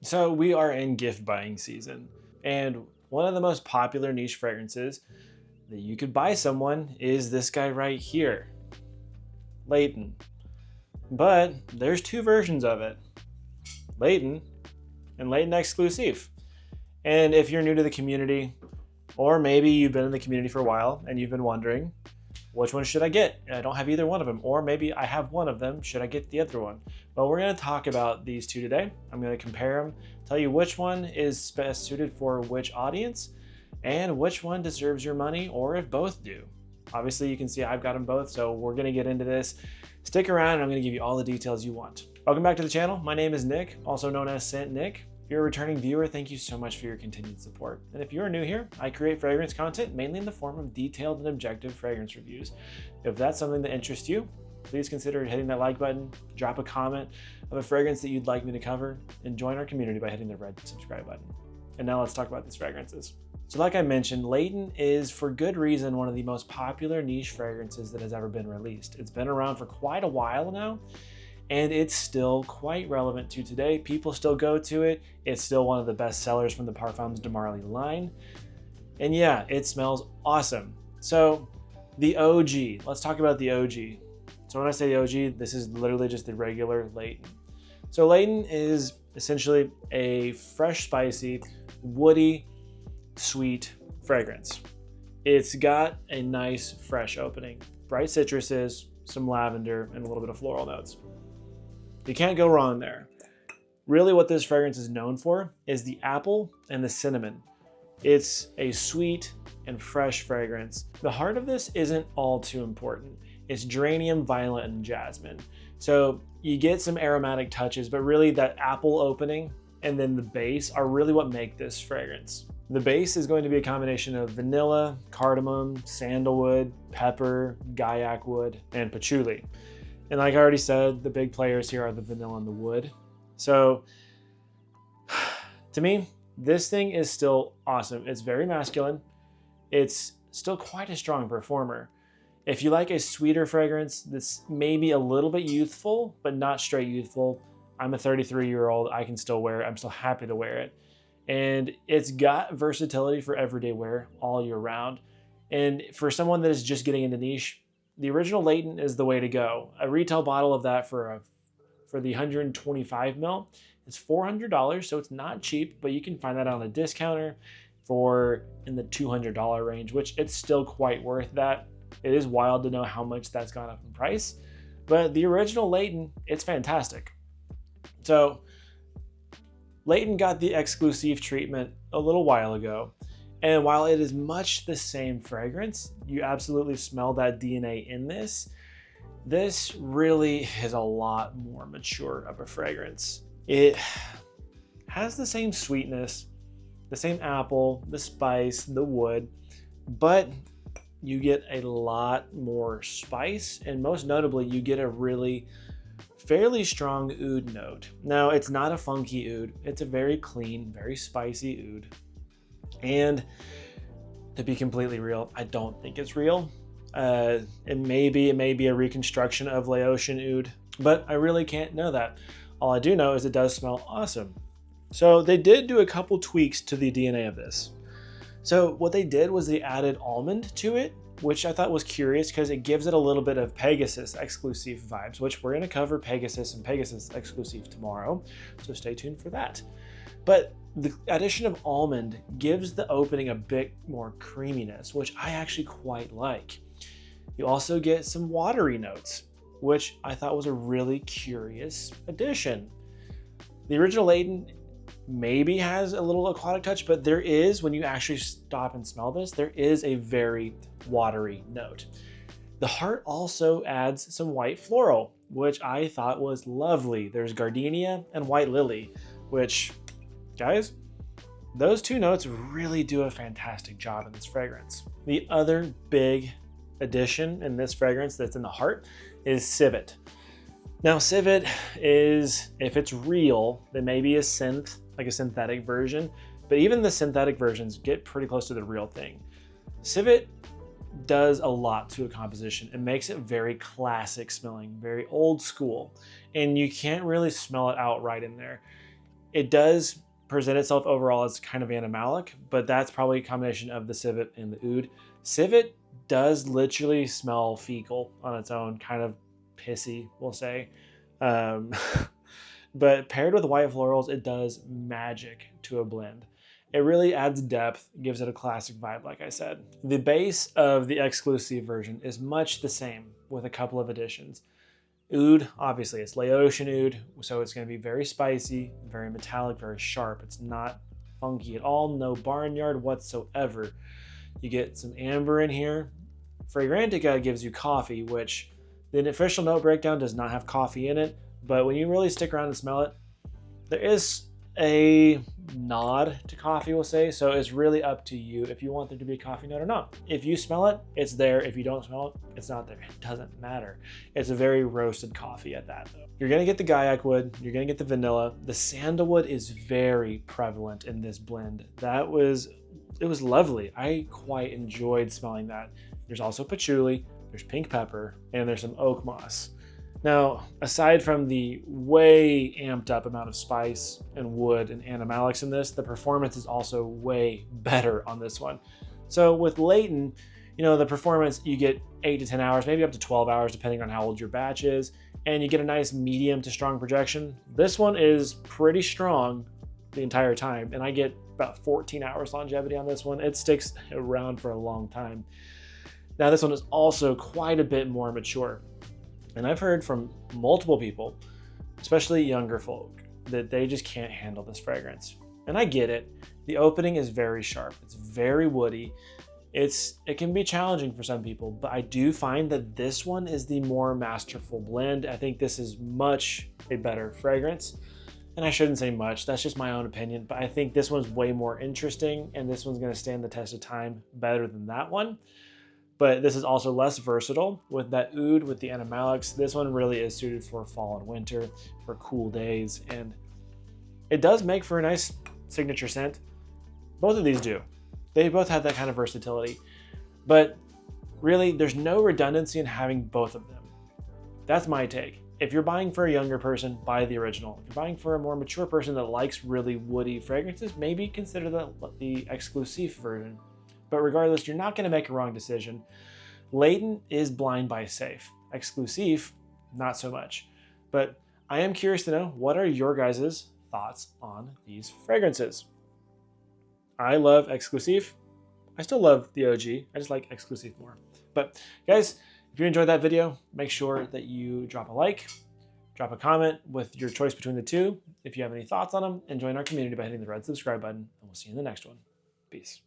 So we are in gift buying season, and one of the most popular niche fragrances that you could buy someone is this guy right here, Layton. But there's two versions of it, Layton and Layton Exclusif. And if you're new to the community, or maybe you've been in the community for a while and you've been wondering, which one should I get? I don't have either one of them. Or maybe I have one of them. Should I get the other one? Well, we're going to talk about these two today. I'm going to compare them, tell you which one is best suited for which audience, and which one deserves your money, or if both do. Obviously, you can see I've got them both, so we're going to get into this. Stick around, and I'm going to give you all the details you want. Welcome back to the channel. My name is Nick, also known as Scent Nick. If you're a returning viewer, thank you so much for your continued support. And if you're new here, I create fragrance content mainly in the form of detailed and objective fragrance reviews. If that's something that interests you, please consider hitting that like button, drop a comment of a fragrance that you'd like me to cover, and join our community by hitting the red subscribe button. And now let's talk about these fragrances. So like I mentioned, Layton is, for good reason, one of the most popular niche fragrances that has ever been released. It's been around for quite a while now, and it's still quite relevant to today. People still go to it. It's still one of the best sellers from the Parfums de Marly line. And yeah, it smells awesome. So the OG, let's talk about the OG. So when I say the OG, this is literally just the regular Layton. So Layton is essentially a fresh, spicy, woody, sweet fragrance. It's got a nice, fresh opening, bright citruses, some lavender, and a little bit of floral notes. You can't go wrong there. Really what this fragrance is known for is the apple and the cinnamon. It's a sweet and fresh fragrance. The heart of this isn't all too important. It's geranium, violet, and jasmine. So you get some aromatic touches, but really that apple opening and then the base are really what make this fragrance. The base is going to be a combination of vanilla, cardamom, sandalwood, pepper, gaiac wood, and patchouli. And like I already said, the big players here are the vanilla and the wood. So to me, this thing is still awesome. It's very masculine. It's still quite a strong performer. If you like a sweeter fragrance that's maybe a little bit youthful, but not straight youthful, I'm a 33-year-old. I can still wear it. I'm still happy to wear it. And it's got versatility for everyday wear all year round. And for someone that is just getting into niche, the original Layton is the way to go. A retail bottle of that for the 125 ml is $400, so it's not cheap, but you can find that on a discounter for in the $200 range, which it's still quite worth that. It is wild to know how much that's gone up in price, but the original Layton, it's fantastic. So Layton got the Exclusif treatment a little while ago. And while it is much the same fragrance, you absolutely smell that DNA in this. This really is a lot more mature of a fragrance. It has the same sweetness, the same apple, the spice, the wood, but you get a lot more spice, and most notably, you get a really fairly strong oud note. Now, it's not a funky oud. It's a very clean, very spicy oud. And to be completely real, I don't think it's real. It may be a reconstruction of Laotian oud, but I really can't know that. All I do know is it does smell awesome. So they did do a couple tweaks to the DNA of this. So what they did was they added almond to it, which I thought was curious because it gives it a little bit of Pegasus Exclusif vibes, which we're going to cover Pegasus and Pegasus Exclusif tomorrow. So stay tuned for that. But the addition of almond gives the opening a bit more creaminess, which I actually quite like. You also get some watery notes, which I thought was a really curious addition. The original Layton maybe has a little aquatic touch, but there is, when you actually stop and smell this, there is a very watery note. The heart also adds some white floral, which I thought was lovely. There's gardenia and white lily, which, guys, those two notes really do a fantastic job in this fragrance. The other big addition in this fragrance that's in the heart is civet. Now, civet is, if it's real, then maybe a synth, like a synthetic version, but even the synthetic versions get pretty close to the real thing. Civet does a lot to a composition. It makes it very classic smelling, very old school, and you can't really smell it outright in there. It does present itself overall as kind of animalic, but that's probably a combination of the civet and the oud. Civet does literally smell fecal on its own, kind of pissy, we'll say. Um, but paired with white florals, it does magic to a blend. It really adds depth, gives it a classic vibe, like I said. The base of the Exclusif version is much the same, with a couple of additions. Oud, obviously, it's Laotian oud, so it's going to be very spicy, very metallic, very sharp. It's not funky at all, no barnyard whatsoever. You get some amber in here. Fragrantica gives you coffee, which the official note breakdown does not have coffee in it, but when you really stick around and smell it, there is a nod to coffee, we'll say, so it's really up to you if you want there to be a coffee note or not. If you smell it, it's there. If you don't smell it, it's not there. It doesn't matter. It's a very roasted coffee at that, though. You're gonna get the Gaiac wood, you're gonna get the vanilla. The sandalwood is very prevalent in this blend. It was lovely. I quite enjoyed smelling that. There's also patchouli, there's pink pepper, and there's some oak moss. Now, aside from the way amped up amount of spice and wood and animalics in this, the performance is also way better on this one. So with Layton, you know, the performance, you get 8 to 10 hours, maybe up to 12 hours, depending on how old your batch is, and you get a nice medium to strong projection. This one is pretty strong the entire time, and I get about 14 hours longevity on this one. It sticks around for a long time. Now, this one is also quite a bit more mature. And I've heard from multiple people, especially younger folk, that they just can't handle this fragrance. And I get it. The opening is very sharp. It's very woody. It can be challenging for some people, but I do find that this one is the more masterful blend. I think this is much a better fragrance. And I shouldn't say much, that's just my own opinion, but I think this one's way more interesting and this one's gonna stand the test of time better than that one. But this is also less versatile with that oud, with the animalics. This one really is suited for fall and winter, for cool days, and it does make for a nice signature scent. Both of these do. They both have that kind of versatility, but really there's no redundancy in having both of them. That's my take. If you're buying for a younger person, buy the original. If you're buying for a more mature person that likes really woody fragrances, maybe consider the Exclusif version. But regardless, you're not going to make a wrong decision. Layton is blind buy safe. Exclusif, not so much. But I am curious to know, what are your guys' thoughts on these fragrances? I love Exclusif. I still love the OG. I just like Exclusif more. But guys, if you enjoyed that video, make sure that you drop a like, drop a comment with your choice between the two if you have any thoughts on them, and join our community by hitting the red subscribe button. And we'll see you in the next one. Peace.